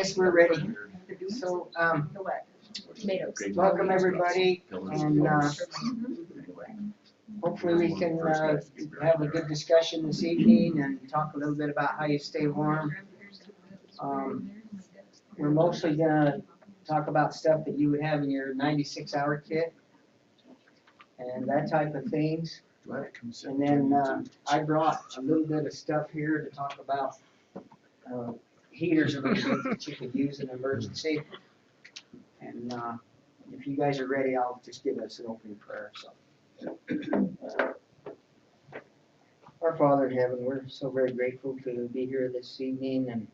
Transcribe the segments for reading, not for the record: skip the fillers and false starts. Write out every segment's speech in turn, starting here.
Yes, we're ready. So, welcome everybody, and hopefully we can have a good discussion this evening and talk a little bit about how you stay warm. We're mostly gonna talk about stuff that you would have in your 96-hour kit and that type of things. And then I brought a little bit of stuff here to talk about heaters a little bit that you could use in an emergency. And if you guys are ready, I'll just give us an opening prayer. So, our Father in heaven, we're so very grateful to be here this evening and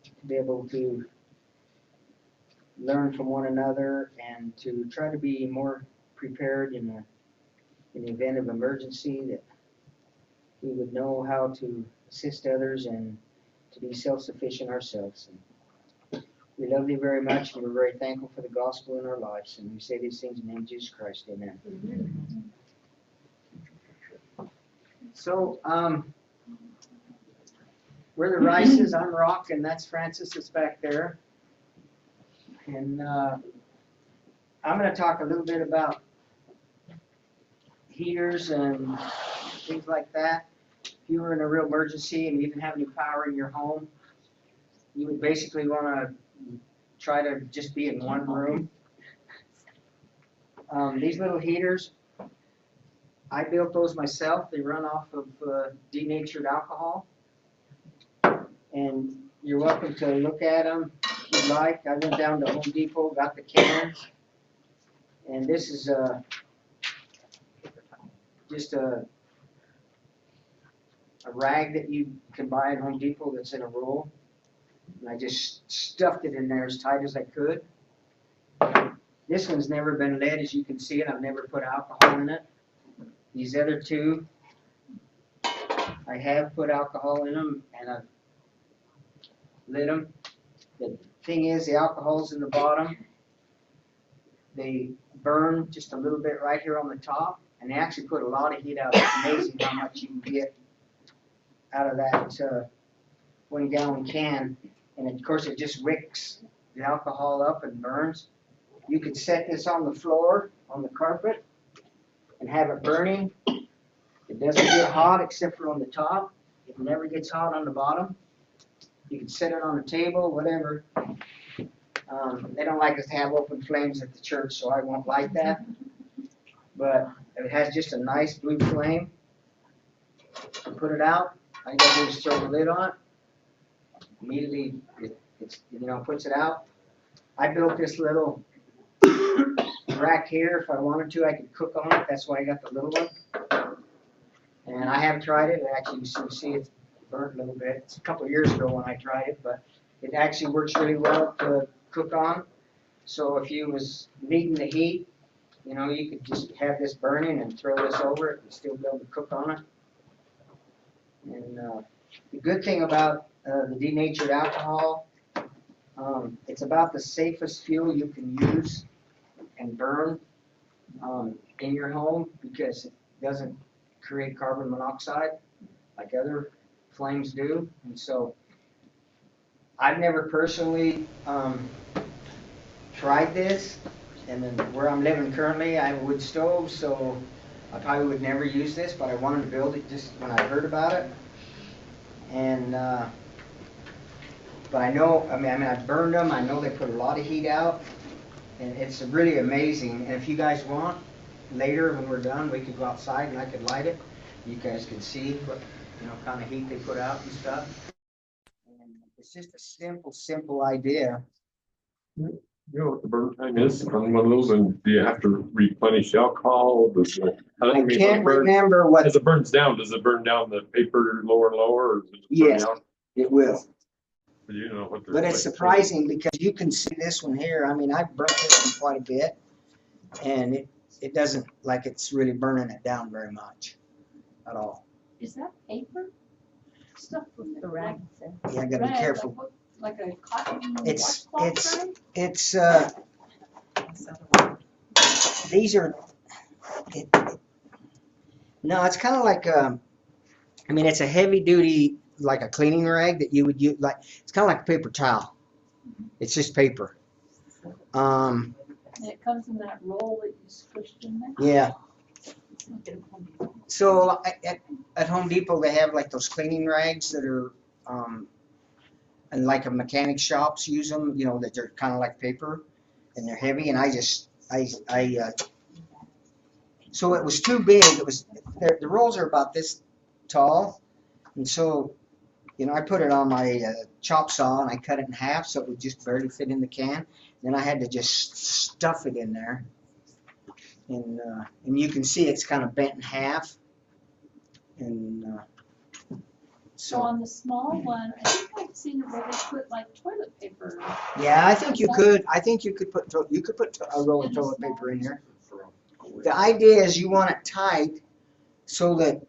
to be able to learn from one another and to try to be more prepared in the event of emergency, that we would know how to assist others and to be self-sufficient ourselves. And we love you very much, and we're very thankful for the gospel in our lives. And we say these things in the name of Jesus Christ. Amen. Amen. So, we're the Rices. I'm Rock, and that's Francis is back there. And I'm going to talk a little bit about heaters and things like that. If you were in a real emergency and you didn't have any power in your home, you would basically want to try to just be in one room. These little heaters, I built those myself. They run off of denatured alcohol. And you're welcome to look at them if you'd like. I went down to Home Depot, got the cans. And this is just a rag that you can buy at Home Depot that's in a roll. And I just stuffed it in there as tight as I could. This one's never been lit, as you can see it. I've never put alcohol in it. These other two, I have put alcohol in them, and I've lit them. The thing is, the alcohol's in the bottom. They burn just a little bit right here on the top, and they actually put a lot of heat out. It's amazing how much you can get out of that 1-gallon can. And of course, it just wicks the alcohol up and burns. You could set this on the floor, on the carpet, and have it burning. It doesn't get hot except for on the top. It never gets hot on the bottom. You can set it on the table, whatever. They don't like us to have open flames at the church, so I won't light that. But it has just a nice blue flame. You put it out. All you gotta do is throw the lid on. Immediately, it puts it out. I built this little rack here. If I wanted to, I could cook on it. That's why I got the little one. And I have tried it. Actually, you can see it's burnt a little bit. It's a couple of years ago when I tried it, but it actually works really well to cook on. So if you was needing the heat, you could just have this burning and throw this over it and still be able to cook on it. And the good thing about the denatured alcohol, it's about the safest fuel you can use and burn in your home, because it doesn't create carbon monoxide like other flames do. And so I've never personally tried this, and then where I'm living currently, I have a wood stove, so I probably would never use this, but I wanted to build it just when I heard about it. And but I know, I've burned them. I know they put a lot of heat out, and it's really amazing. And if you guys want, later when we're done, we could go outside and I could light it. You guys can see what kind of heat they put out and stuff. And it's just a simple idea. You know what the burn time is on one of those, and do you have to replenish alcohol? I can't remember what. As it burns down, does it burn down the paper lower and lower? Or does it yes, burn down? It will. But it's surprising because you can see this one here. I've burnt this one quite a bit, and it doesn't like it's really burning it down very much at all. Is that paper? Stuff with the rags in. Yeah, I gotta be careful. Like a cotton It's these are no, it's kind of like it's a heavy duty, like a cleaning rag that you would use, like it's kind of like a paper towel. It's just paper. And it comes in that roll that you squished in there? Yeah. Look at it, Home Depot. So at Home Depot, they have like those cleaning rags that are, and like a mechanic shops use them, you know, that they're kind of like paper and they're heavy. And so it was too big. It was, the rolls are about this tall. And so, you know, I put it on my chop saw and I cut it in half so it would just barely fit in the can. Then I had to just stuff it in there. And you can see it's kind of bent in half. And So on the small one, I think I've seen it where they put like toilet paper. yeah, I think you could. I think you could put a roll of toilet paper in here. The idea is you want it tight so that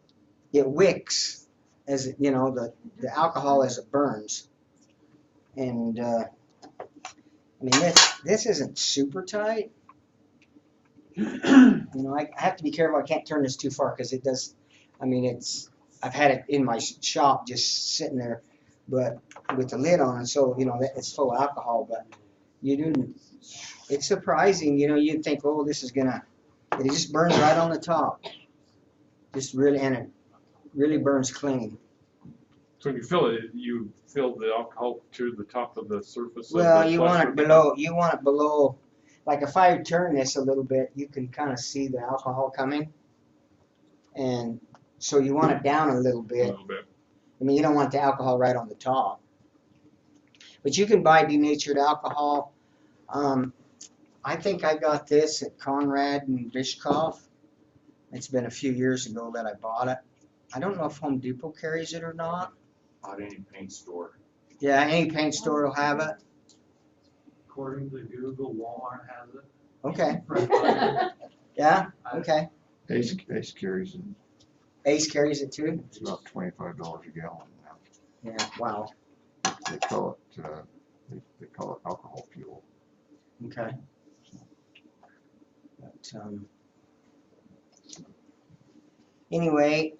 it wicks as it, you know, the alcohol as it burns. And I mean this isn't super tight. You know, I have to be careful. I can't turn this too far because it does. I mean, I've had it in my shop just sitting there, but with the lid on, so you know it's full of alcohol. But it's surprising. You know, you'd think, oh, this is gonna. It just burns right on the top. Just really, and it really burns clean. So when you fill it, you fill the alcohol to the top of the surface. Well, you want it below. You want it below. Like if I turn this a little bit, you can kind of see the alcohol coming, and so you want it down a little bit. A little bit. I mean, you don't want the alcohol right on the top. But you can buy denatured alcohol. I think I got this at Conrad and Bishkoff. It's been a few years ago that I bought it. I don't know if Home Depot carries it or not. Not any paint store. Yeah, any paint store will have it. According to Google, Walmart has it. Okay. Yeah, okay. Ace carries it. Ace carries it too? It's about $25 a gallon now. Yeah, wow. They call it they call it alcohol fuel. Okay. But, anyway,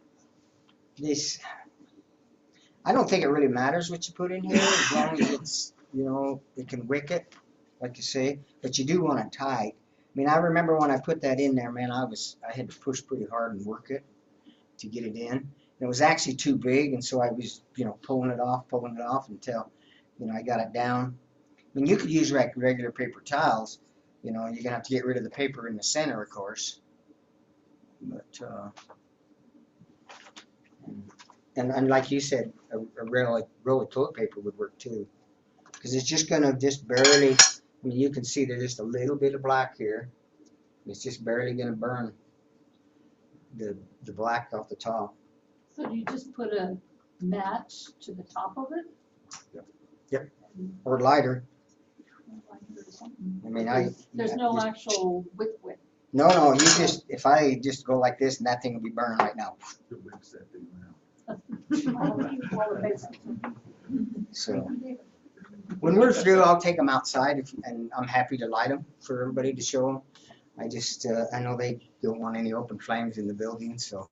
I don't think it really matters what you put in here as long as it's, you know, it can wick it, like you say, but you do want it tight. I mean, I remember when I put that in there, man, I had to push pretty hard and work it to get it in. It was actually too big, and so I was, you know, pulling it off until, you know, I got it down. I mean, you could use regular paper towels. You know, you're gonna have to get rid of the paper in the center, of course. But and like you said, a roll of toilet paper would work too, because it's just gonna barely. I mean, you can see there's just a little bit of black here. It's just barely gonna burn the black off the top. So do you just put a match to the top of it? Yep. Or lighter. I mean, There's no actual wick. No, you just, if I just go like this and that thing will be burning right now. The wicks that they went out. So when we're through, I'll take them outside and I'm happy to light them for everybody to show them. I just, I know they don't want any open flames in the building, so.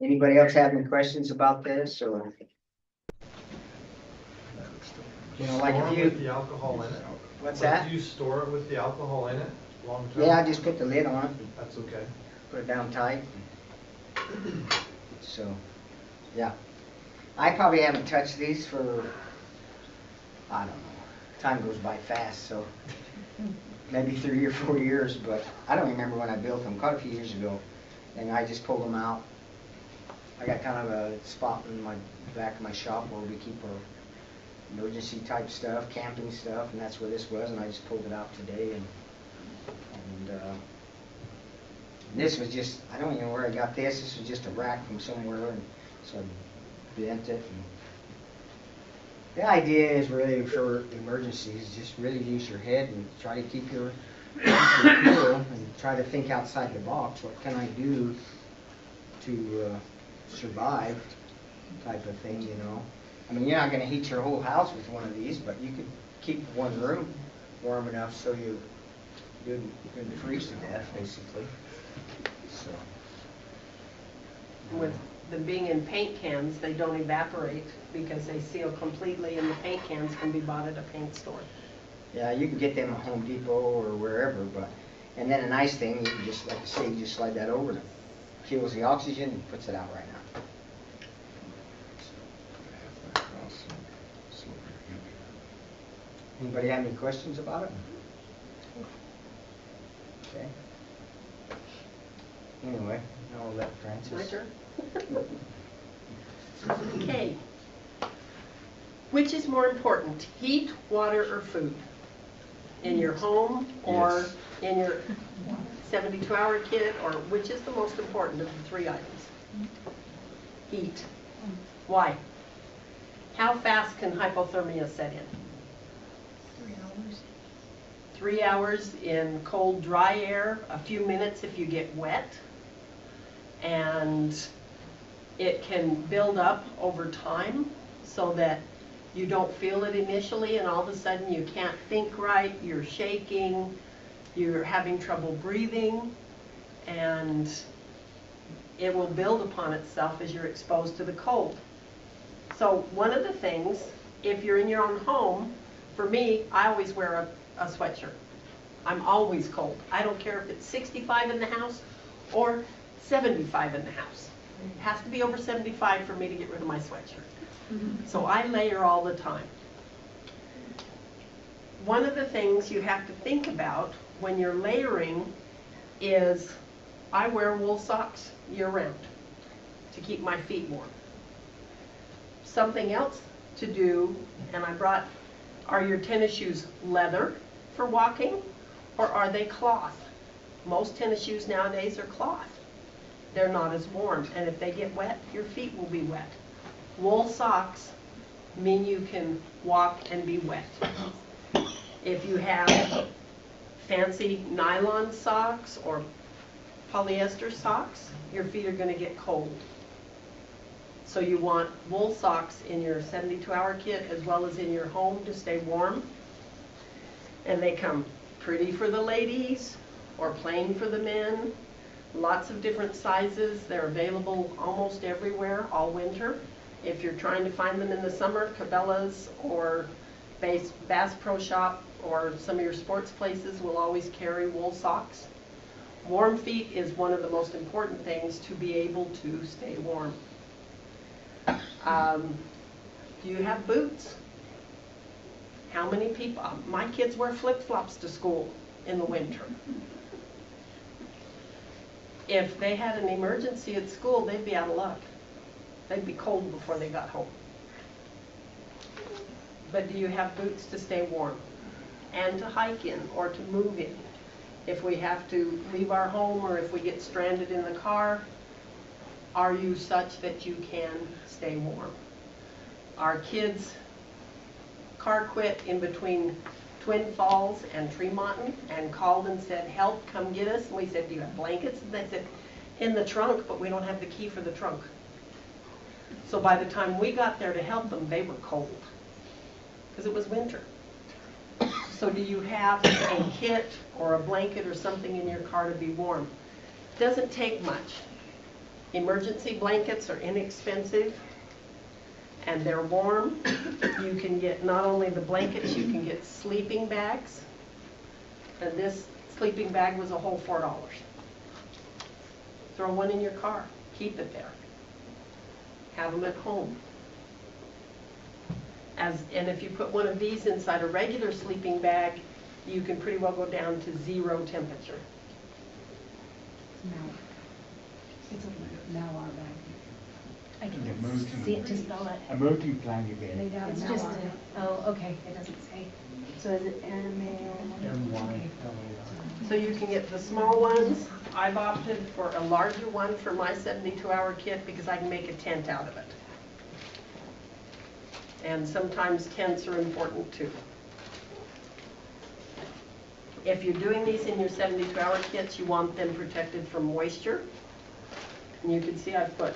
Anybody else have any questions about this, or? You know, like Store if it with you, the alcohol in it? what's Like, that? do you store it with the alcohol in it long term? Yeah, I just put the lid on it, That's okay. put it down tight. So, yeah. I probably haven't touched these for, I don't know, time goes by fast, so maybe 3 or 4 years, but I don't remember when I built them, quite a few years ago, and I just pulled them out. I got kind of a spot in my back of my shop where we keep our emergency type stuff, camping stuff, and that's where this was, and I just pulled it out today, and this was just, I don't even know where I got this. This was just a rack from somewhere, and so I bent it. And the idea is really for emergencies, just really use your head and try to keep your cool and try to think outside the box. What can I do to survive, type of thing, you know? I mean, you're not going to heat your whole house with one of these, but you could keep one room warm enough so you couldn't freeze to death, basically. So. them being in paint cans, they don't evaporate because they seal completely, and the paint cans can be bought at a paint store. Yeah, you can get them at Home Depot or wherever, but, and then a nice thing, you can just, like I say, you just slide that over and it kills the oxygen and puts it out right now. Anybody have any questions about it? Okay. Anyway, I'll let Francis. My turn? Okay. Which is more important, heat, water, or food? In your home or Yes. in your 72-hour kit, or which is the most important of the three items? Heat. Why? How fast can hypothermia set in? 3 hours. 3 hours in cold, dry air, a few minutes if you get wet, and it can build up over time so that you don't feel it initially, and all of a sudden you can't think right, you're shaking, you're having trouble breathing, and it will build upon itself as you're exposed to the cold. So one of the things, if you're in your own home, for me, I always wear a sweatshirt. I'm always cold. I don't care if it's 65 in the house or 75 in the house. It has to be over 75 for me to get rid of my sweatshirt. So I layer all the time. One of the things you have to think about when you're layering is I wear wool socks year-round to keep my feet warm. Something else to do, and I brought, are your tennis shoes leather for walking, or are they cloth? Most tennis shoes nowadays are cloth. They're not as warm, and if they get wet, your feet will be wet. Wool socks mean you can walk and be wet. If you have fancy nylon socks or polyester socks, your feet are going to get cold. So you want wool socks in your 72-hour kit as well as in your home to stay warm. And they come pretty for the ladies or plain for the men. Lots of different sizes. They're available almost everywhere all winter. If you're trying to find them in the summer, Cabela's or Bass Pro Shop or some of your sports places will always carry wool socks. Warm feet is one of the most important things to be able to stay warm. Do you have boots? How many people? My kids wear flip-flops to school in the winter. If they had an emergency at school, they'd be out of luck. They'd be cold before they got home. But do you have boots to stay warm and to hike in or to move in? If we have to leave our home or if we get stranded in the car, are you such that you can stay warm? Our kids' car quit in between Twin Falls and Tremonton and called and said, help, come get us. And we said, do you have blankets? And they said, in the trunk, but we don't have the key for the trunk. So by the time we got there to help them, they were cold because it was winter. So do you have a kit or a blanket or something in your car to be warm? Doesn't take much. Emergency blankets are inexpensive and they're warm. You can get not only the blankets, you can get sleeping bags. And this sleeping bag was a whole $4. Throw one in your car. Keep it there. Have them at home. And if you put one of these inside a regular sleeping bag, you can pretty well go down to 0 temperature. It's a Mauer bag. I Yeah, can't Mountain. see it to spell it. A multi-plan Lay event. down It's Mauer. just Oh, okay, it doesn't say. So is it M-Y-L-A-R. So you can get the small ones. I've opted for a larger one for my 72-hour kit because I can make a tent out of it. And sometimes tents are important too. If you're doing these in your 72-hour kits, you want them protected from moisture. And you can see I've put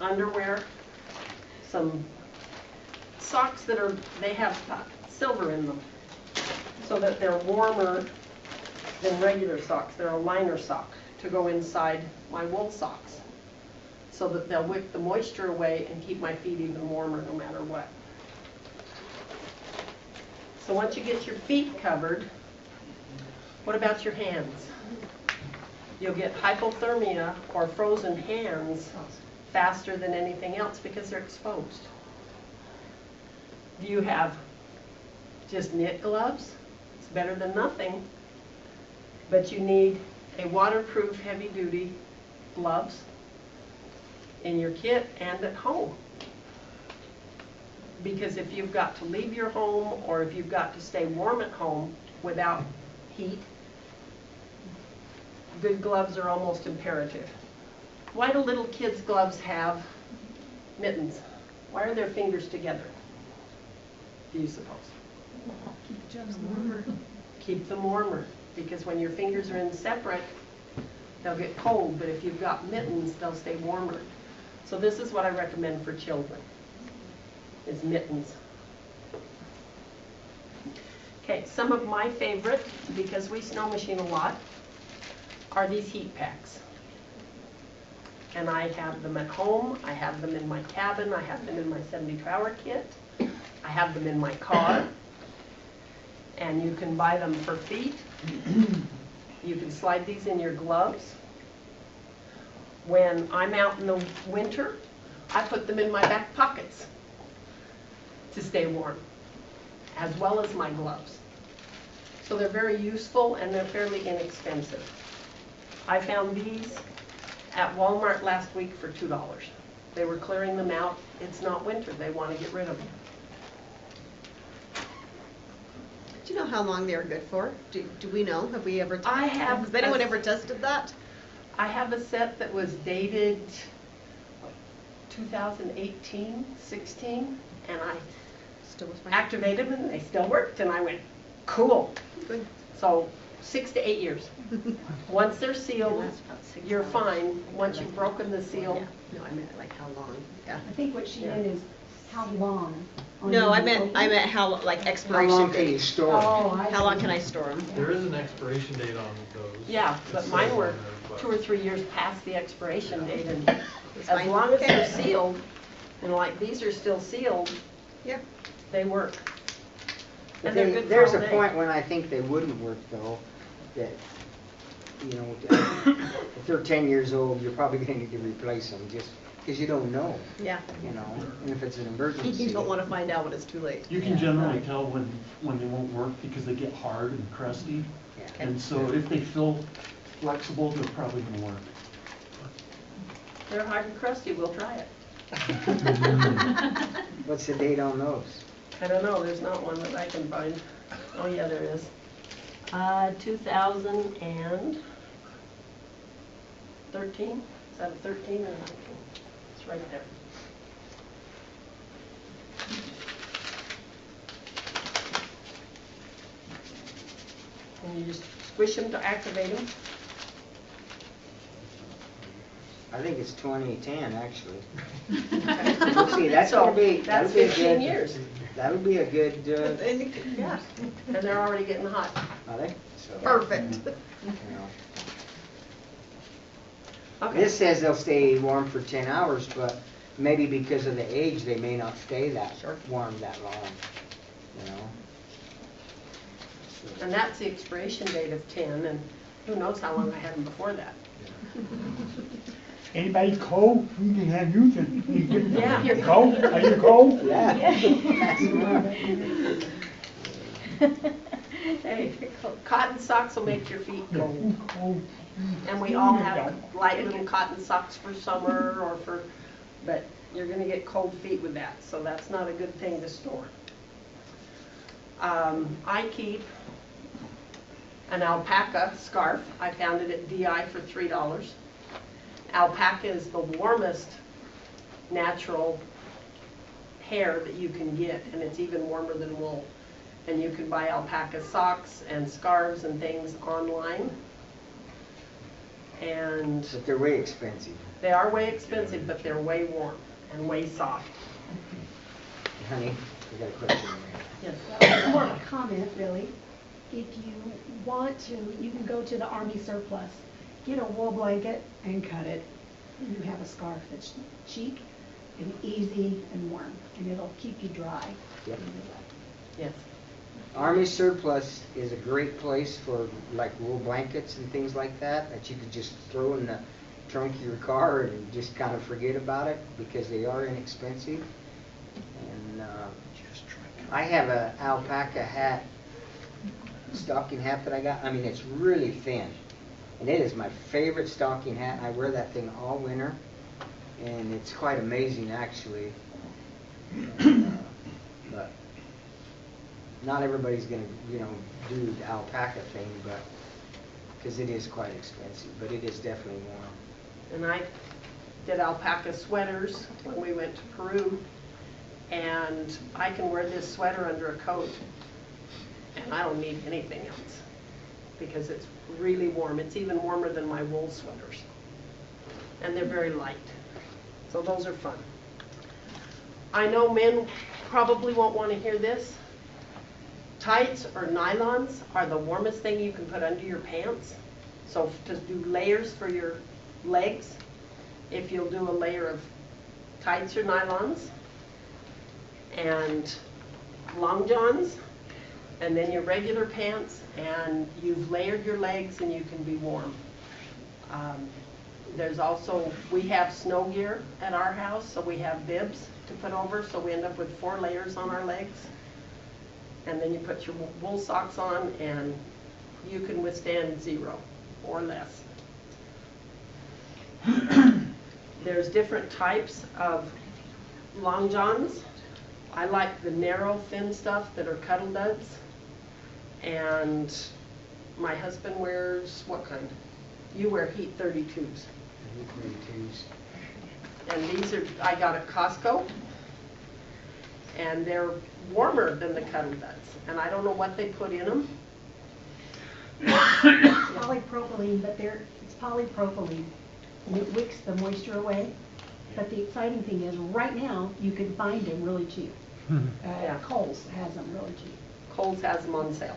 underwear, some socks that they have silver in them so that they're warmer than regular socks. They're a liner sock to go inside my wool socks. so that they'll wick the moisture away and keep my feet even warmer no matter what. So once you get your feet covered, what about your hands? You'll get hypothermia or frozen hands faster than anything else because they're exposed. Do you have just knit gloves? It's better than nothing. But you need a waterproof heavy-duty gloves in your kit and at home. Because if you've got to leave your home or if you've got to stay warm at home without heat, good gloves are almost imperative. Why do little kids' gloves have mittens? Why are their fingers together? Do you suppose? Keep the germs warmer. Keep them warmer, because when your fingers are in separate, they'll get cold, but if you've got mittens, they'll stay warmer. So this is what I recommend for children, is mittens. Okay, some of my favorite, because we snow machine a lot, are these heat packs. And I have them at home, I have them in my cabin, I have them in my 72-hour kit, I have them in my car. And you can buy them for feet. You can slide these in your gloves. When I'm out in the winter, I put them in my back pockets to stay warm, as well as my gloves. So they're very useful and they're fairly inexpensive. I found these at Walmart last week for $2. They were clearing them out. It's not winter. They want to get rid of them. Do you know how long they're good for? Do we know? Have we ever? I have. Has anyone ever tested that? I have a set that was dated 2018, 16, and I Still was fine. activated them and they still worked, and I went, cool. Good. So 6 to 8 years. Once they're They sealed, last about 6 you're hours. fine. Once you've broken the seal, Yeah. No, I meant like how long. Yeah. I think what she meant is how long. No, I meant how like How expiration long can you date. store it? Oh, I How long see. can I store them? There is an expiration date on those. yeah, but It mine says were on there, but- 2 or 3 years past the expiration date, and It's as fine. long as Okay. they're sealed, and like these are still sealed, Yeah. they work. But And they're good for there's all a day. point when I think they wouldn't work though, that, you know, if they're 10 years old, you're probably gonna need to replace them just because you don't know, Yeah. you know, and if it's an emergency. You don't want to find out when it's too late. You can generally tell when they won't work because they get hard and crusty. Yeah. And so if they feel flexible, they're probably gonna work. They're hard and crusty, we'll try it. What's the date on those? I don't know, there's not one that I can find. Oh, yeah, there is. 2013? Is that a 13 or 19? It's right there. And you just squish them to activate them. I think it's 2010 actually. See, that's So, gonna be, that's that'll be a 15 good, years. that'll be a good, Yeah, and they're already getting hot. I think, so, Perfect. you know. Okay. This says they'll stay warm for 10 hours, but maybe because of the age, they may not stay that warm that long, you know? So- And that's the expiration date of 10, and who knows how long I had them before that. Anybody cold? We can have you to, Yeah. you cold? Are you cold? Yeah. Hey, cotton socks will make your feet cold. And we all have light little cotton socks for summer or for, but you're gonna get cold feet with that, so that's not a good thing to store. I keep an alpaca scarf. I found it at DI for $3. Alpaca is the warmest natural hair that you can get, and it's even warmer than wool. And you can buy alpaca socks and scarves and things online. And But they're way expensive. they are way expensive, but they're way warm and way soft. Honey, we got a question there. Yes. More of a comment, really. If you want to, you can go to the Army surplus, get a wool blanket and cut it. you have a scarf that's cheap and easy and warm, and it'll keep you dry. Yep. Yes. Army surplus is a great place for like wool blankets and things like that you could just throw in the trunk of your car and just kind of forget about it because they are inexpensive. And I have a alpaca hat, stocking hat that I got. I mean, it's really thin, and it is my favorite stocking hat. I wear that thing all winter, and it's quite amazing actually. But not everybody's gonna, do the alpaca thing, but because it is quite expensive, but it is definitely warm. And I did alpaca sweaters when we went to Peru, and I can wear this sweater under a coat, and I don't need anything else because it's really warm. It's even warmer than my wool sweaters, and they're very light, so those are fun. I know men probably won't want to hear this. Tights or nylons are the warmest thing you can put under your pants. So to do layers for your legs, if you'll do a layer of tights or nylons and long johns and then your regular pants, and you've layered your legs and you can be warm. There's also, we have snow gear at our house, so we have bibs to put over, so we end up with 4 layers on our legs. And then you put your wool socks on and you can withstand 0 or less. There's different types of long johns. I like the narrow, thin stuff that are cuddle duds. And my husband wears what kind? You wear heat 32s. And these are, I got at Costco. And they're warmer than the cuddle duds. And I don't know what they put in them. Polypropylene, but it's polypropylene, and it wicks the moisture away. But the exciting thing is, right now, you can find them really cheap. Yeah. Kohl's has them really cheap. Kohl's has them on sale.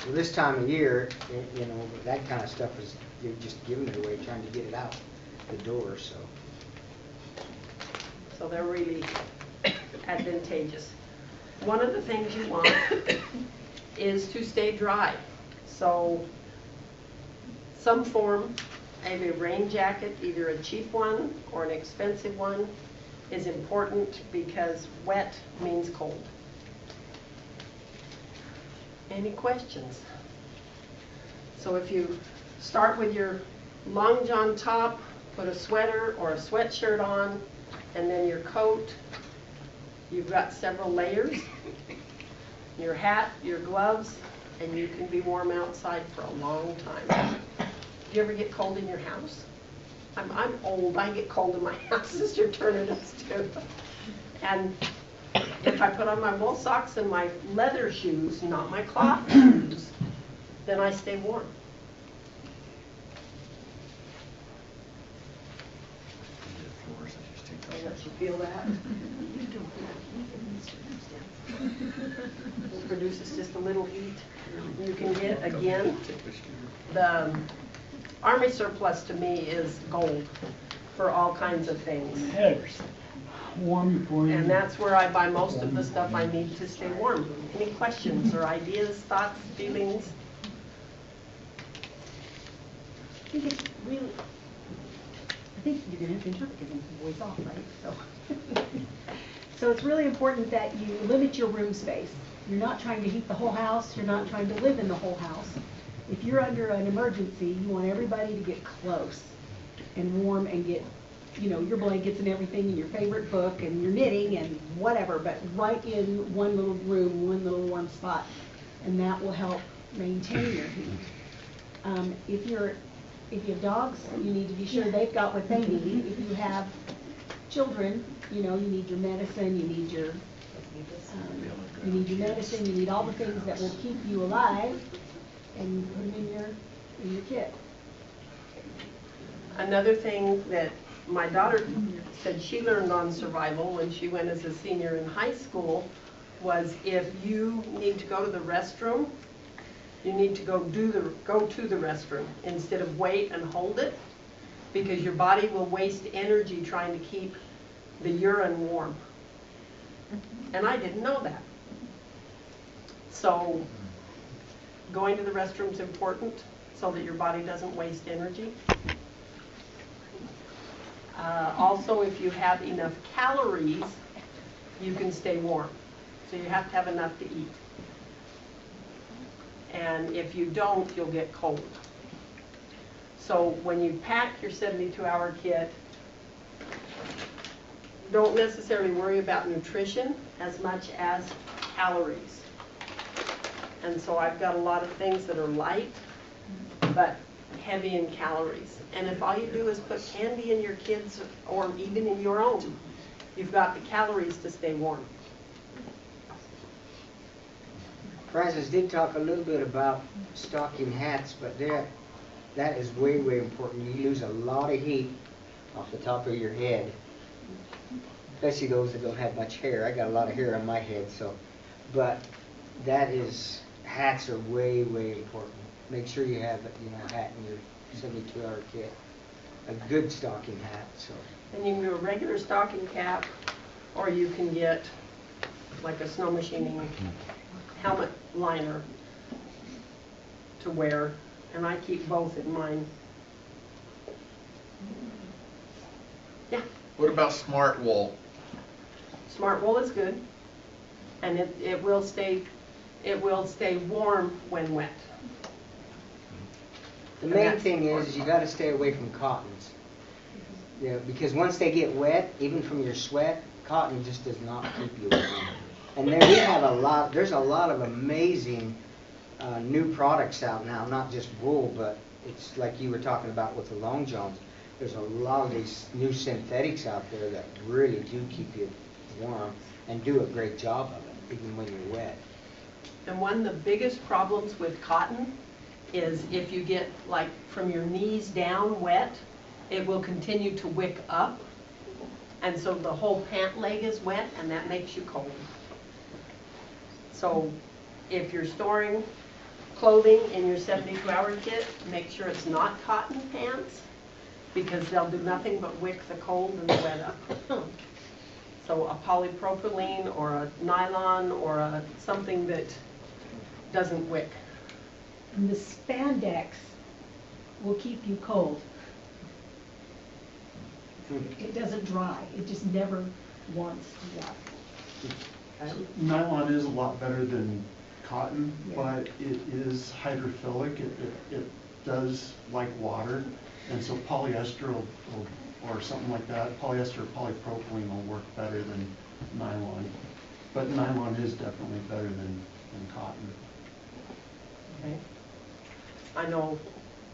Well, this time of year, that kind of stuff is, you're just giving it away, trying to get it out the door, so. So they're really advantageous. One of the things you want is to stay dry. So some form of a rain jacket, either a cheap one or an expensive one, is important because wet means cold. Any questions? So if you start with your long john top, put a sweater or a sweatshirt on, and then your coat, you've got several layers, your hat, your gloves, and you can be warm outside for a long time. Do you ever get cold in your house? I'm old, I get cold in my house. Sister Turner does too. And if I put on my wool socks and my leather shoes, not my cloth shoes, then I stay warm. I'll let you feel that. It produces just a little heat. You can get, again, the Army surplus to me is gold for all kinds of things. Heads, warm for you. And that's where I buy most of the stuff I need to stay warm. Any questions or ideas, thoughts, feelings? I think it's really, I think you're going to have to interpret because I'm voice off, right? So it's really important that you limit your room space. You're not trying to heat the whole house. You're not trying to live in the whole house. If you're under an emergency, you want everybody to get close and warm and get, your blankets and everything and your favorite book and your knitting and whatever, but right in one little room, one little warm spot. And that will help maintain your heat. If you have dogs, you need to be sure they've got what they need. If you have children, you need your medicine, you need your medicine, you need all the things that will keep you alive, and you put them in your kit. Another thing that my daughter said she learned on survival when she went as a senior in high school was if you need to go to the restroom, you need to go to the restroom instead of wait and hold it. because your body will waste energy trying to keep the urine warm. And I didn't know that. So going to the restroom is important so that your body doesn't waste energy. Also, if you have enough calories, you can stay warm. So you have to have enough to eat. And if you don't, you'll get cold. So when you pack your 72-hour kit, don't necessarily worry about nutrition as much as calories. And so I've got a lot of things that are light, but heavy in calories. And if all you do is put candy in your kids, or even in your own, you've got the calories to stay warm. Francis did talk a little bit about stocking hats, but that is way, way important. You lose a lot of heat off the top of your head, especially those that don't have much hair. I got a lot of hair on my head, so. But hats are way, way important. Make sure you have a hat in your 72-hour kit. A good stocking hat. So. And you can do a regular stocking cap, or you can get like a snow machining helmet liner to wear, and I keep both in mine. Yeah? What about smart wool? Smart wool is good, and it will stay warm when wet. The main thing is you got to stay away from cottons. Yeah, because once they get wet, even from your sweat, cotton just does not keep you warm. And then there's a lot of amazing new products out now, not just wool, but it's like you were talking about with the long johns. There's a lot of these new synthetics out there that really do keep you warm and do a great job of it, even when you're wet. And one of the biggest problems with cotton is if you get like from your knees down wet, it will continue to wick up. And so the whole pant leg is wet, and that makes you cold. So if you're storing clothing in your 72-hour kit, make sure it's not cotton pants, because they'll do nothing but wick the cold and the wet up. So a polypropylene or a nylon or something that doesn't wick. And the spandex will keep you cold. It doesn't dry. It just never wants to dry. Nylon is a lot better than cotton, Yeah. but it is hydrophilic. It does like water, and so polyester or something like that, polyester or polypropylene will work better than nylon. But nylon is definitely better than cotton. Okay. I know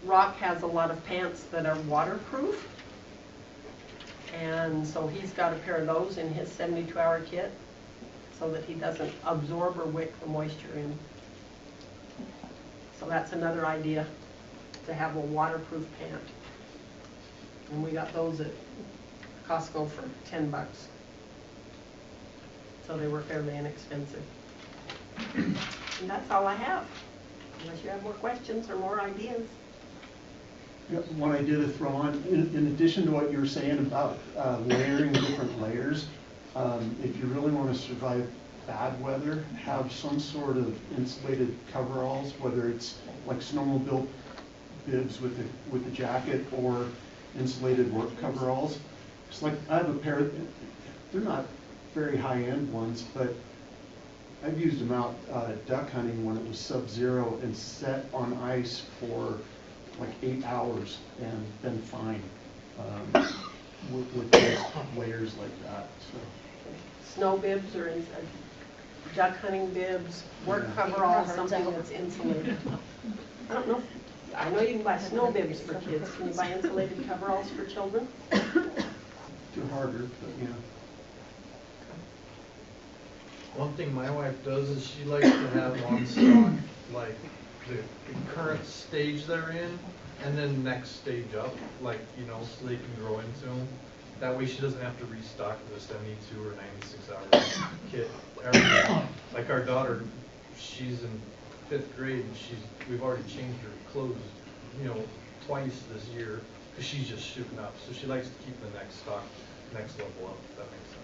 Rock has a lot of pants that are waterproof, and so he's got a pair of those in his 72-hour kit so that he doesn't absorb or wick the moisture in. So that's another idea, to have a waterproof pant. And we got those at Costco for $10. So they were fairly inexpensive. And that's all I have, unless you have more questions or more ideas. Yeah, one idea to throw on, in addition to what you were saying about layering different layers, if you really want to survive bad weather, have some sort of insulated coveralls, whether it's like snowmobile bibs with the jacket or insulated work coveralls. It's like I have a pair. They're not very high-end ones, but I've used them out duck hunting when it was sub-zero and set on ice for like 8 hours and been fine with those layers like that. So. Snow bibs or duck hunting bibs, work coveralls, something that's insulated. I don't know. I know you can buy snow bibs for kids. Can you buy insulated coveralls for children? Too harder, but yeah. One thing my wife does is she likes to have on stock, like the current stage they're in, and then next stage up, like, so they can grow into them. That way she doesn't have to restock the 72 or 96 hour kit every day. Like our daughter, she's in 5th grade, and we've already changed her clothes, twice this year, cause she's just shooting up, so she likes to keep the next level up, if that makes sense.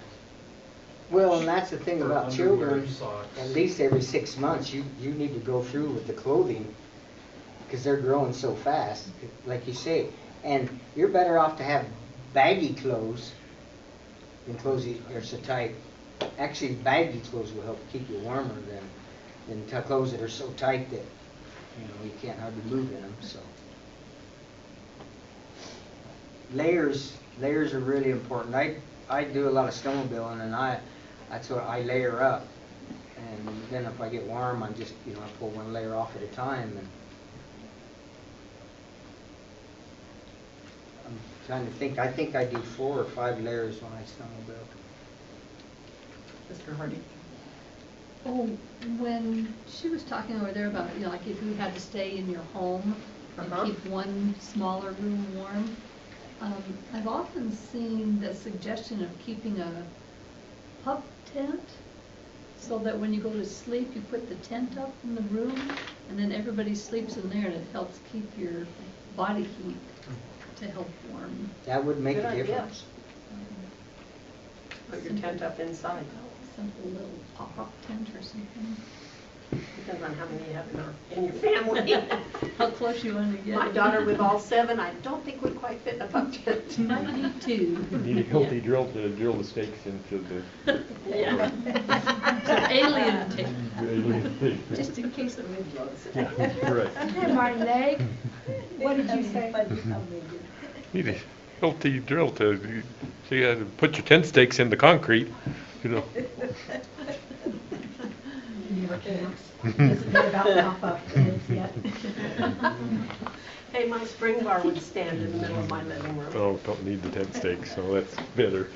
Well, and that's the thing For about underwear, children, socks. at least every 6 months, you need to go through with the clothing, because they're growing so fast, like you say. And you're better off to have baggy clothes than clothes that are so tight. Actually, baggy clothes will help keep you warmer than clothes that are so tight that, you can't hardly move in them, so. Layers are really important. I do a lot of snowmobiling, and that's what I layer up. And then if I get warm, I just, I pull one layer off at a time. And I'm trying to think. I think I do 4 or 5 layers when I snowmobile. Mr. Hardy? Oh, when she was talking over there about, like if you had to stay in your home and keep one smaller room warm, I've often seen the suggestion of keeping a pup tent, so that when you go to sleep, you put the tent up in the room, and then everybody sleeps in there, and it helps keep your body heat to help warm. That would make Good a idea. difference. Put your tent up inside. Simple little pop-up tent or something. Depends on how many you have in your family. How close you want to get. My daughter with all 7, I don't think would quite fit in a pup tent. Might need 2. Need a healthy drill to drill the stakes into the. Yeah. So alien tape, alien tape. just in case the wind blows. Yeah, right. Hey, my leg, what did you say? Need a healthy drill to, so you have to put your tent stakes in the concrete, Isn't about pop-up tents yet. Hey, my spring bar would stand in the middle of my living room. Oh, don't need the tent stakes, so that's better.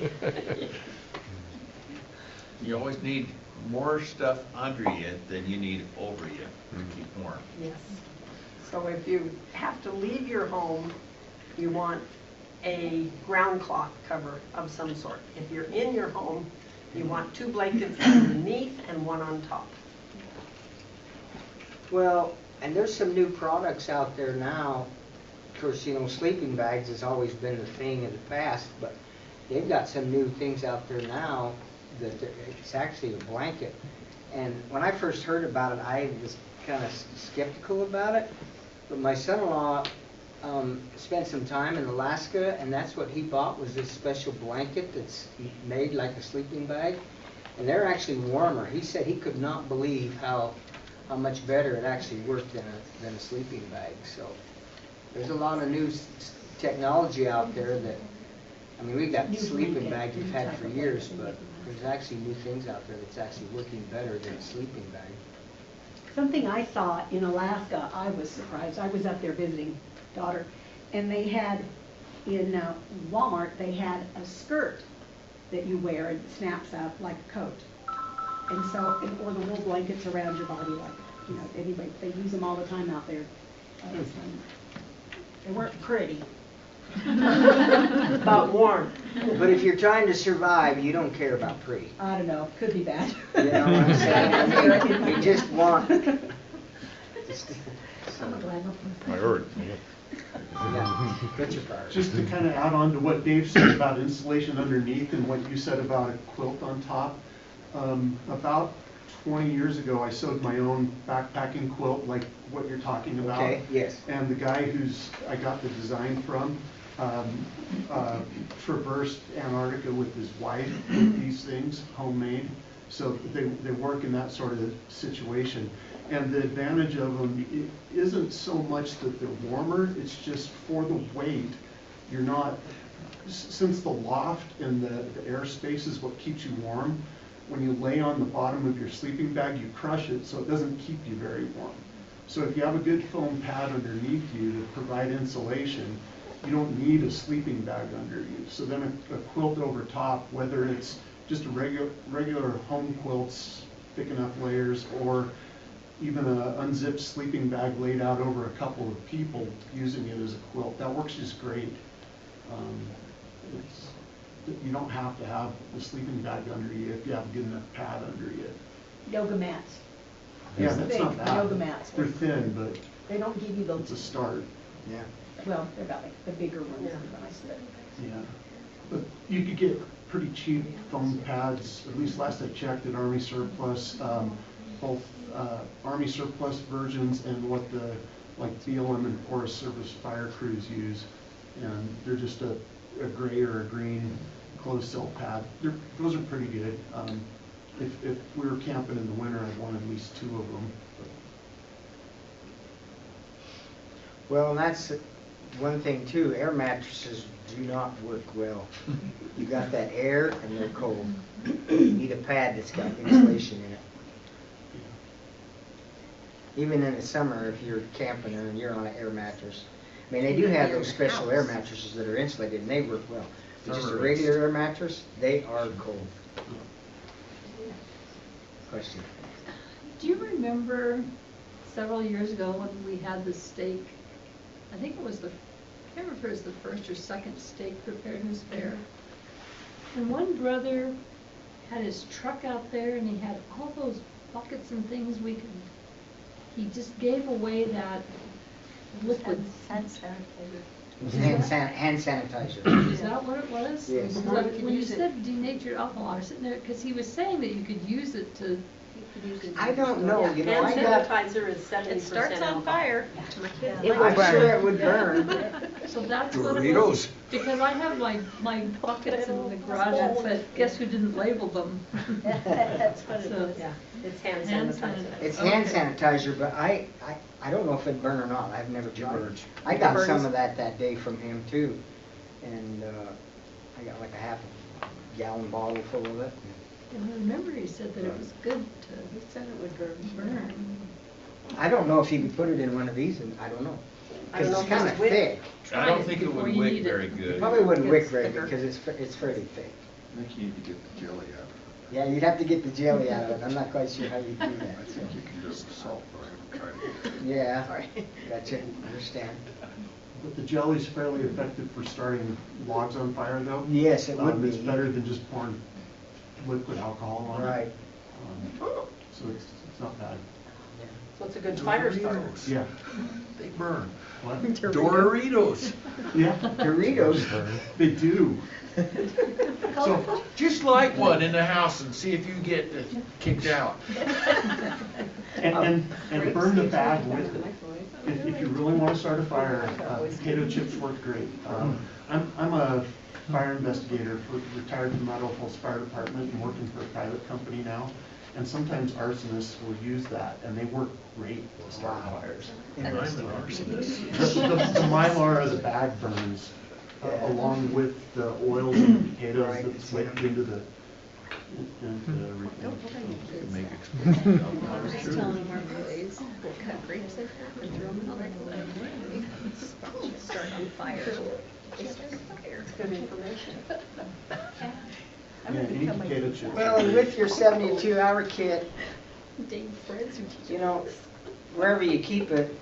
You always need more stuff under you than you need over you to keep warm. Yes. So if you have to leave your home, you want a ground cloth cover of some sort. If you're in your home, you want 2 blankets underneath and 1 on top. Well, and there's some new products out there now. Of course, sleeping bags has always been the thing in the past, but they've got some new things out there now that it's actually a blanket. And when I first heard about it, I was kind of skeptical about it. But my son-in-law spent some time in Alaska, and that's what he bought, was this special blanket that's made like a sleeping bag. And they're actually warmer. He said he could not believe how much better it actually worked than a sleeping bag. So there's a lot of new technology out there that, we've got sleeping bags we've had for years, but there's actually new things out there that's actually working better than a sleeping bag. Something I saw in Alaska, I was surprised. I was up there visiting daughter, and they had, in Walmart, they had a skirt that you wear and it snaps up like a coat. And so, or the wool blankets around your body, like, anyway, they use them all the time out there. They weren't pretty. About warm. But if you're trying to survive, you don't care about pretty. I don't know, could be bad. You know what I'm saying? You just want. Priority. What's your priority? Just to kind of add on to what Dave said about insulation underneath and what you said about a quilt on top. About 20 years ago, I sewed my own backpacking quilt, like what you're talking about. Okay, yes. And the guy I got the design from traversed Antarctica with his wife with these things, homemade. So they work in that sort of situation. And the advantage of them isn't so much that they're warmer, it's just for the weight. You're not, since the loft and the airspace is what keeps you warm, when you lay on the bottom of your sleeping bag, you crush it, so it doesn't keep you very warm. So if you have a good foam pad underneath you to provide insulation, you don't need a sleeping bag under you. So then a quilt over top, whether it's just a regular home quilts, thick enough layers, or even an unzipped sleeping bag laid out over a couple of people using it as a quilt, that works just great. You don't have to have the sleeping bag under you if you have a good enough pad under you. Yoga mats. Yeah, that's not bad. Yoga mats. They're thin, but They don't give you it's a start. Yeah. well, they're about like the bigger ones, Yeah. but Yeah, but you could get pretty cheap foam pads, at least last I checked at Army Surplus, both Army Surplus versions and what the, like BLM and Forest Service fire crews use. And they're just a gray or a green closed cell pad. Those are pretty good. If we were camping in the winter, I'd want at least 2 of them. Well, and that's one thing too, air mattresses do not work well. You got that air and they're cold. You need a pad that's got insulation in it. Even in the summer, if you're camping and you're on an air mattress. I mean, they do have those special air mattresses that are insulated and they work well. But just a regular air mattress, they are cold. Question? Do you remember several years ago when we had the steak, I think it was I can't remember if it was the first or second steak preparedness fair. And one brother had his truck out there and he had all those buckets and things he just gave away that liquid. Hand sanitizer. Hand sanitizer. Is that what it was? Yes. Because when you said denatured alcohol, I was sitting there, because he was saying that you could use it to. I don't know, you know, Hand I got, sanitizer is 70% It starts on alcohol. fire. My kids Yeah. like I'm it. sure it would burn. So that's what it was. Doritos. Because I have my buckets in the garage, but guess who didn't label them? That's what it So- is. Yeah, it's hand Hand sanitizer. sanitizer. It's hand sanitizer, but I don't know if it'd burn or not, I've never tried it. I got burns. some of that day from him too, and, I got like a half a gallon bottle full of it. And I remember he said that it was good He said it would burn. burn. I don't know if he could put it in one of these, and I don't know. I don't Cause know it's if kinda it's wick. thick. I don't think it would wick very It good. probably wouldn't wick It's very thicker. good, because it's fairly thick. I think you need to get the jelly out of it. Yeah, you'd have to get the jelly out of it, I'm not quite sure how you do I that, so. think you can do it with salt, but I haven't tried it. Yeah, Sorry. gotcha, understand. But the jelly's fairly effective for starting logs on fire though. Yes, it would be. It's better than just pouring liquid alcohol on it. Right. So it's not bad. So it's a good fire starter. Doritos. Yeah. They burn. What? Doritos. Yeah. Doritos. They do. So just light one in the house and see if you get kicked out. And burn the bag with it. If you really want to start a fire, potato chips work great. I'm a fire investigator, retired from Idaho Falls Fire Department and working for a private company now. And sometimes arsonists will use that, and they work great to start fires. I'm an arsonist. The Mylar as a bag burns, along with the oils and the potatoes Right. that's whipped into the, Make explosive I alcohol. was just telling our boys, we'll cut grapes in half and throw them in the lake. Start on fire. They start a fire. It's good information. yeah, any potato chips. Well, and with your 72-hour kit, Dave friends who teach you know, wherever you keep it,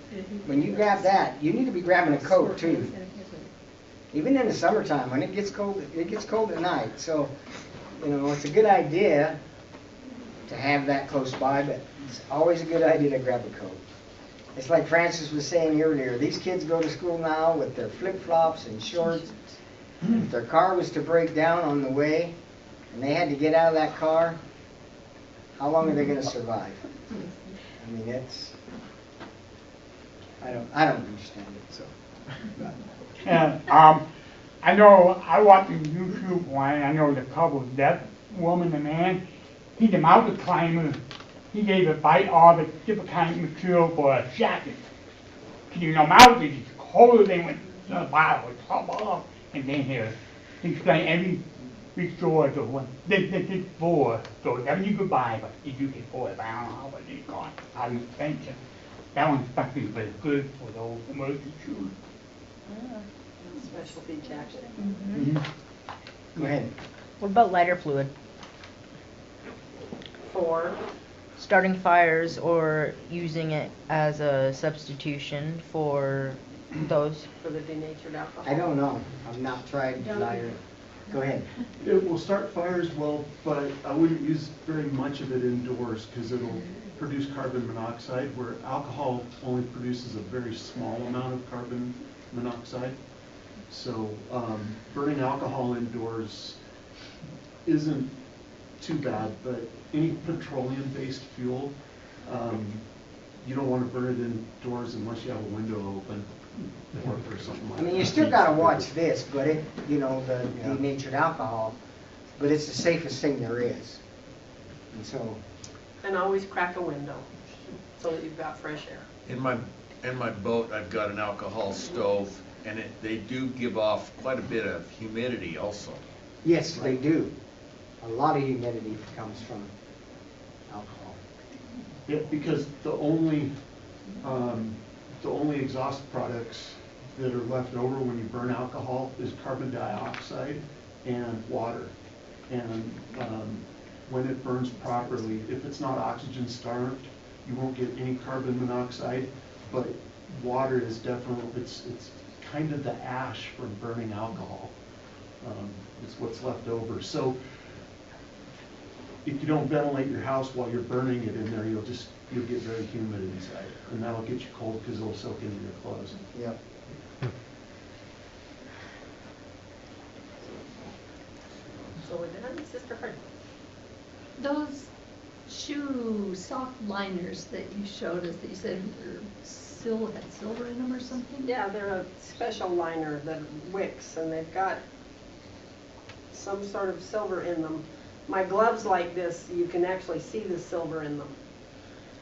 when you grab that, you need to be grabbing a coat too. Even in the summertime, when it gets cold at night. So, you know, it's a good idea to have that close by, but it's always a good idea to grab a coat. It's like Francis was saying earlier, these kids go to school now with their flip-flops and shorts. If their car was to break down on the way, and they had to get out of that car, how long are they going to survive? I mean, I don't understand it, so. And, I know, I watched the YouTube one, I know the couple, that woman and man, he's a mountain climber. He gave a bite all the different kind of material for a jacket. You know, mountains, it's colder than when the bottom was top off. And then he explained every resort or one, this for, so that you could buy, but if you can afford it, I don't know how much it costs, how you spend it. That one's especially very good for those emergency shoes. Specialty jacket. Go ahead. What about lighter fluid? For, Starting fires or using it as a substitution for those? for the denatured alcohol. I don't know. I've not tried lighter. Go ahead. It will start fires well, but I wouldn't use very much of it indoors because it'll produce carbon monoxide, where alcohol only produces a very small amount of carbon monoxide. So burning alcohol indoors isn't too bad, but any petroleum-based fuel, you don't want to burn it indoors unless you have a window open or something like I that. mean, you still gotta watch this, but it, you know, the denatured alcohol, but it's the safest thing there is. And so, And always crack a window so that you've got fresh air. In my boat, I've got an alcohol stove, and they do give off quite a bit of humidity also. yes, they do. A lot of humidity comes from alcohol. Yeah, because the only exhaust products that are left over when you burn alcohol is carbon dioxide and water. And when it burns properly, if it's not oxygen starved, you won't get any carbon monoxide, but water is definitely, it's kind of the ash from burning alcohol. It's what's left over. So if you don't ventilate your house while you're burning it in there, you'll get very humid inside, and that'll get you cold because it'll soak into your clothes. Yep. So with that, Sister Fred. Those shoe sock liners that you showed us, that you said were had silver in them or something? Yeah, they're a special liner that wicks, and they've got some sort of silver in them. My gloves like this, you can actually see the silver in them.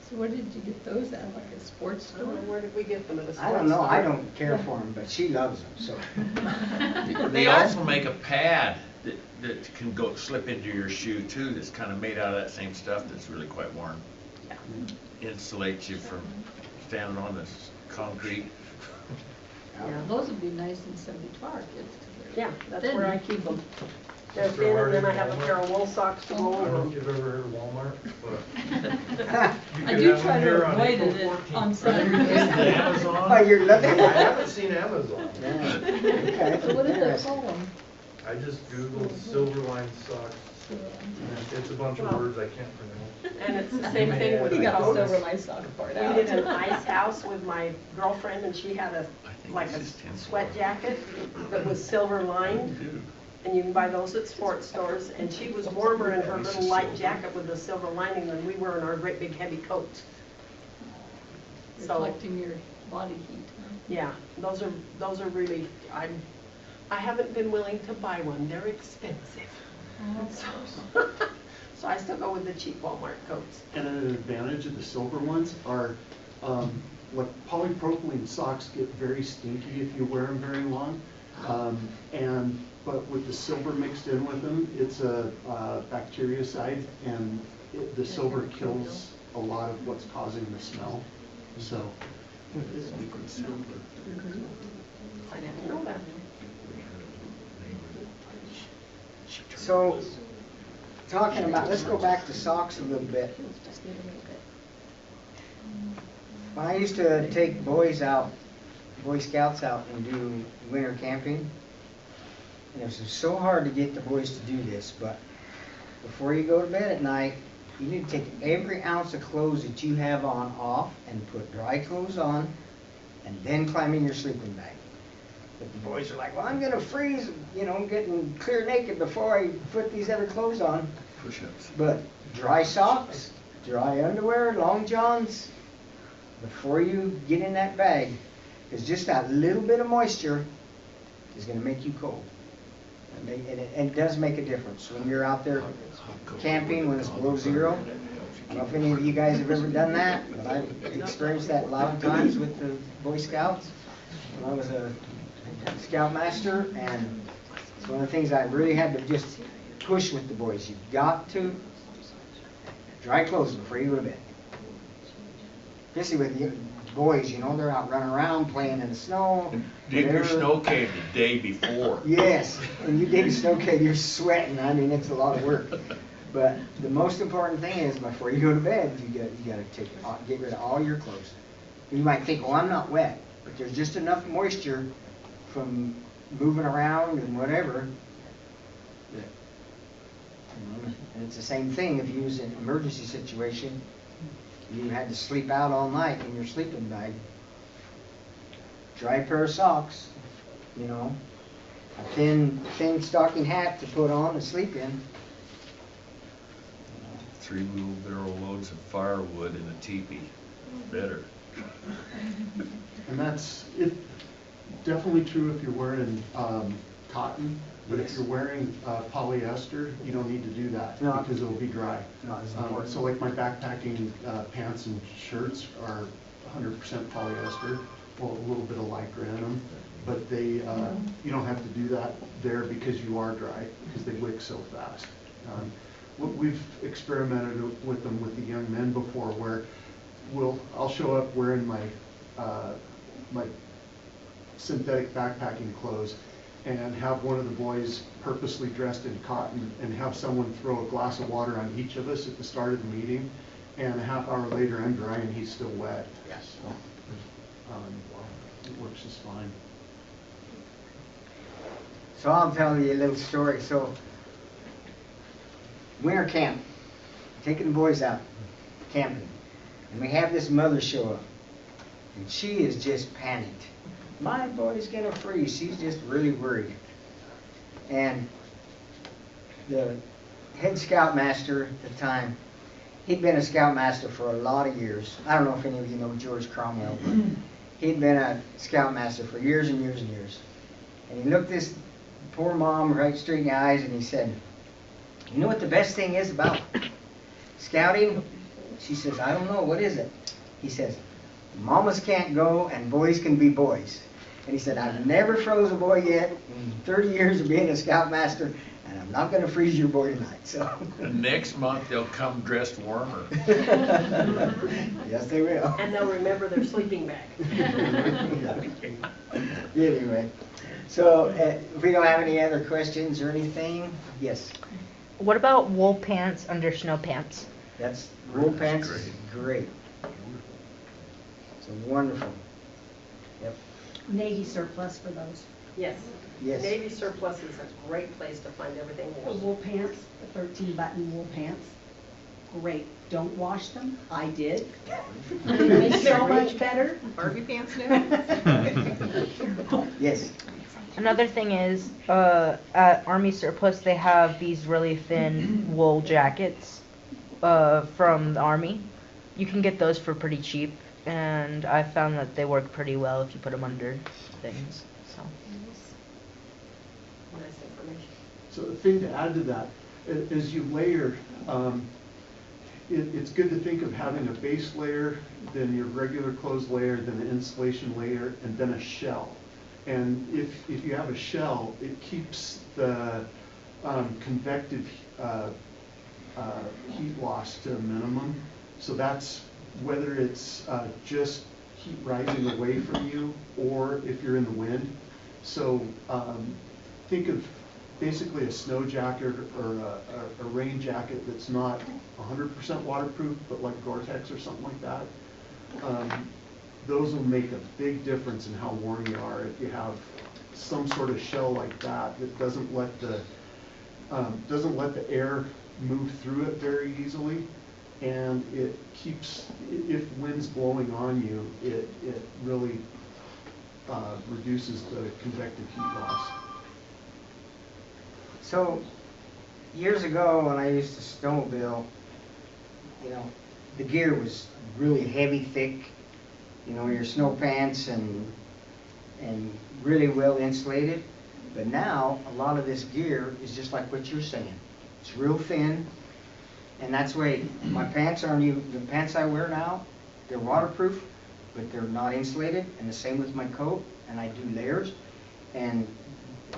So where did you get those at, like a sports I don't store? know, where did we get them, at a sports I don't know, I store? don't care for them, but she loves them, so. They also make a pad that can go slip into your shoe too, that's kind of made out of that same stuff that's really quite warm. Insulates you from standing on this concrete. Yeah. Those would be nice and send to our kids. 'Cause they're Yeah, that's thin. where I keep them. They're Mr. thin, and then I Harding, have a pair of wool socks to go I over don't know them. if you've ever heard of Walmart, but you I can do have try them to here on avoid April it 14th. on Have you Saturdays. been to Amazon? Oh, you're looking? I haven't seen Amazon. Yeah. Okay. So what did they Interesting. call them? I just Googled silver line socks. It's a bunch of Well, words I can't pronounce. And it's the same thing with You the got the coats. silver line sock part We out. did an ice house with my girlfriend, and she had I think like it's a just tinsel. sweat jacket that was silver lined. Dude. And you can buy those at sports stores, and she was warmer in her little light jacket with the silver lining than we were in our great big heavy coats. So, Reflecting your body heat. yeah, those are really, I haven't been willing to buy one, they're expensive. So, so I still go with the cheap Walmart coats. And an advantage of the silver ones are, like polypropylene socks get very stinky if you wear them very long. But with the silver mixed in with them, it's a bactericide, and the silver kills a lot of what's causing the smell. So, I didn't know that. So, talking about, let's go back to socks a little bit. When I used to take Boy Scouts out and do winter camping, and it was so hard to get the boys to do this, but before you go to bed at night, you need to take every ounce of clothes that you have on off and put dry clothes on, and then climb in your sleeping bag. But the boys are like, well, I'm gonna freeze, you know, getting clear naked before I put these other clothes on. Push-ups. But dry socks, dry underwear, long johns, before you get in that bag, because just that little bit of moisture is going to make you cold. And it does make a difference when you're out there camping when it's below zero. I don't know if any of you guys have ever done that, but I've experienced that a lot of times with the Boy Scouts when I was a Scoutmaster, and it's one of the things I really had to just push with the boys. You've got to dry clothes before you go to bed. Especially with the boys, you know, they're out running around playing in the snow. Dig your whatever. snow cave the day before. Yes, when you dig a snow cave, you're sweating. I mean, it's a lot of work. But the most important thing is before you go to bed, you got to get rid of all your clothes. And you might think, well, I'm not wet, but there's just enough moisture from moving around and whatever. And it's the same thing if you use an emergency situation. You had to sleep out all night in your sleeping bag. dry pair of socks, you know, a thin stocking hat to put on and sleep in. 3 wheelbarrow loads of firewood in a teepee. Better. And that's definitely true if you're wearing cotton, but if you're wearing polyester, you don't need to do that No. because it'll be dry. Not as important. So like my backpacking pants and shirts are 100% polyester, well, a little bit of lycra in them, but they you don't have to do that there because you are dry, because they wick so fast. We've experimented with them with the young men before, where I'll show up wearing my my synthetic backpacking clothes and have one of the boys purposely dressed in cotton and have someone throw a glass of water on each of us at the start of the meeting, and a half hour later I'm dry and he's still wet. Yes. So, it works just fine. So I'll tell you a little story. So winter camp, taking the boys out camping, and we have this mother show up, and she is just panicked. My boy's gonna freeze. She's just really worried. And the head scoutmaster at the time, he'd been a scoutmaster for a lot of years. I don't know if any of you know George Cromwell, but he'd been a scoutmaster for years and years and years. And he looked this poor mom right straight in the eyes and he said, "You know what the best thing is about scouting?" She says, "I don't know. What is it?" He says, "Mamas can't go and boys can be boys." And he said, "I've never froze a boy yet in 30 years of being a scoutmaster, and I'm not going to freeze your boy tonight." So Next month, they'll come dressed warmer. Yes, they will. And they'll remember their sleeping bag. Anyway, so if we don't have any other questions or anything, yes. What about wool pants under snow pants? That's wool That's pants. great. Great. It's wonderful. Yep. Navy surplus for those. Yes. Yes. Navy surplus is a great place to find everything The wool. wool pants, the 13-button wool pants, great. Don't wash them. I did. They so much better. Barbie pants now? Yes. Another thing is, at Army Surplus, they have these really thin wool jackets from the Army. You can get those for pretty cheap, and I found that they work pretty well if you put them under things. So. Nice information. So the thing to add to that, as you layer, it's good to think of having a base layer, then your regular clothes layer, then an insulation layer, and then a shell. And if you have a shell, it keeps the convective heat loss to a minimum. So that's whether it's just heat rising away from you or if you're in the wind. So think of basically a snow jacket or a rain jacket that's not 100% waterproof, but like Gore-Tex or something like that. Those will make a big difference in how warm you are if you have some sort of shell like that that doesn't let the air move through it very easily, and it keeps, if wind's blowing on you, it really reduces the convective heat loss. So years ago when I used to snowmobile, you know, the gear was really heavy, thick, you know, your snow pants and really well insulated. But now a lot of this gear is just like what you're saying. It's real thin, and that's why my pants aren't even, the pants I wear now, they're waterproof, but they're not insulated, and the same with my coat, and I do layers. And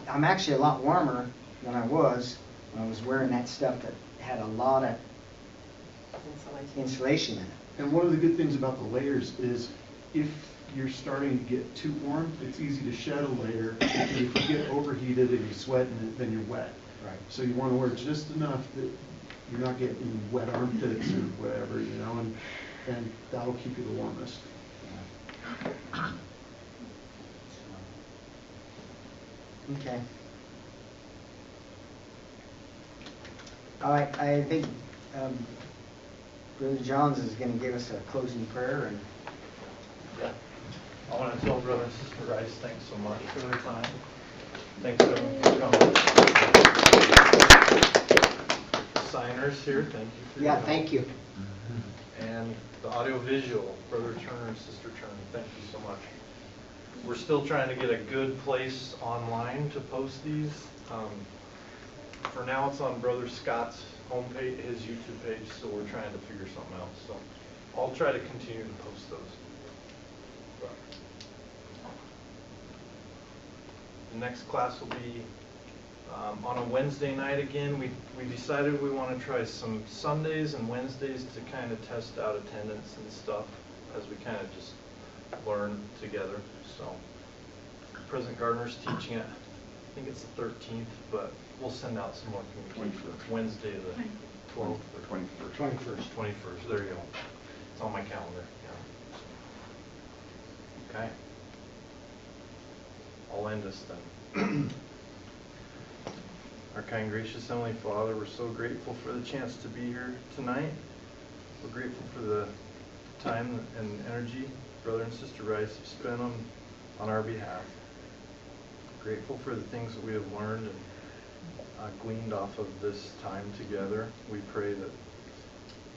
I'm actually a lot warmer than I was when I was wearing that stuff that had a lot of insulation in it. And one of the good things about the layers is if you're starting to get too warm, it's easy to shed a layer, because if you get overheated and you sweat in it, then you're wet. Right. So you want to wear just enough that you're not getting wet armpits or whatever, you know, and that'll keep you the warmest. Okay. All right, I think Brother Johns is going to give us a closing prayer, and I want to tell Brother and Sister Rice, thanks so much for their time. Thanks everyone for coming. Signers here, thank you for your Yeah, help. thank you. And the audio-visual, Brother Turner and Sister Turner, thank you so much. We're still trying to get a good place online to post these. For now, it's on Brother Scott's homepage, his YouTube page, so we're trying to figure something else. So I'll try to continue to post those. But the next class will be on a Wednesday night again. We decided we want to try some Sundays and Wednesdays to kind of test out attendance and stuff as we kind of just learn together. So President Gardner's teaching it. I think it's the 13th, but we'll send out some more communication. It's Wednesday the 12th or 21st. 21st. There you go. It's on my calendar. Yeah. Okay. I'll end this then. Our kind, gracious Heavenly Father, we're so grateful for the chance to be here tonight. We're grateful for the time and energy Brother and Sister Rice have spent on our behalf. Grateful for the things that we have learned and gleaned off of this time together. We pray that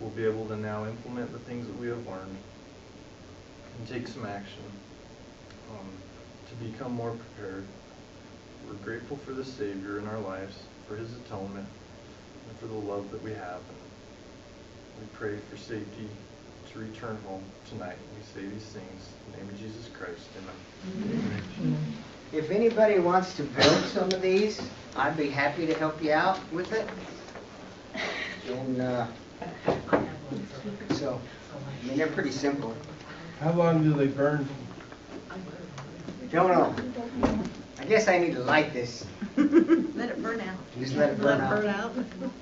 we'll be able to now implement the things that we have learned and take some action to become more prepared. We're grateful for the Savior in our lives, for His atonement, and for the love that we have. And we pray for safety to return home tonight. We say these things in the name of Jesus Christ. Amen. Amen. If anybody wants to build some of these, I'd be happy to help you out with it. And so, I mean, they're pretty simple. How long do they burn? Don't know. I guess I need to light this. Let it burn out. Just let it burn out. out.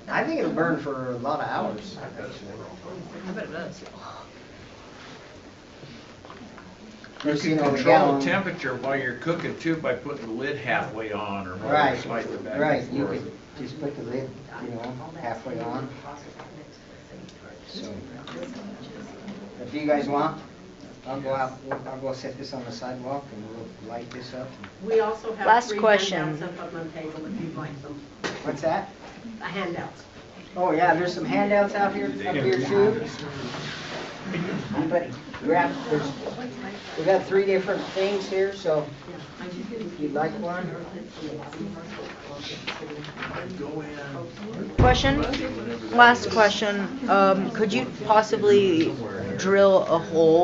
I think it'll burn for a lot of hours. I bet it does. You You can know, the control gallon- the temperature while you're cooking too by putting the lid halfway on or whatever, Right, slide it back right. and You forth. could just put the lid, halfway on. So, if you guys want, I'll go out, I'll go set this on the sidewalk and we'll light this up. We also have Last 3 question. handouts up on the table if you'd like them. What's that? The handouts. Oh, yeah, there's some handouts out here too. Anybody grab, we got 3 different things here, so if you'd like one. Question? Last question. Could you possibly drill a hole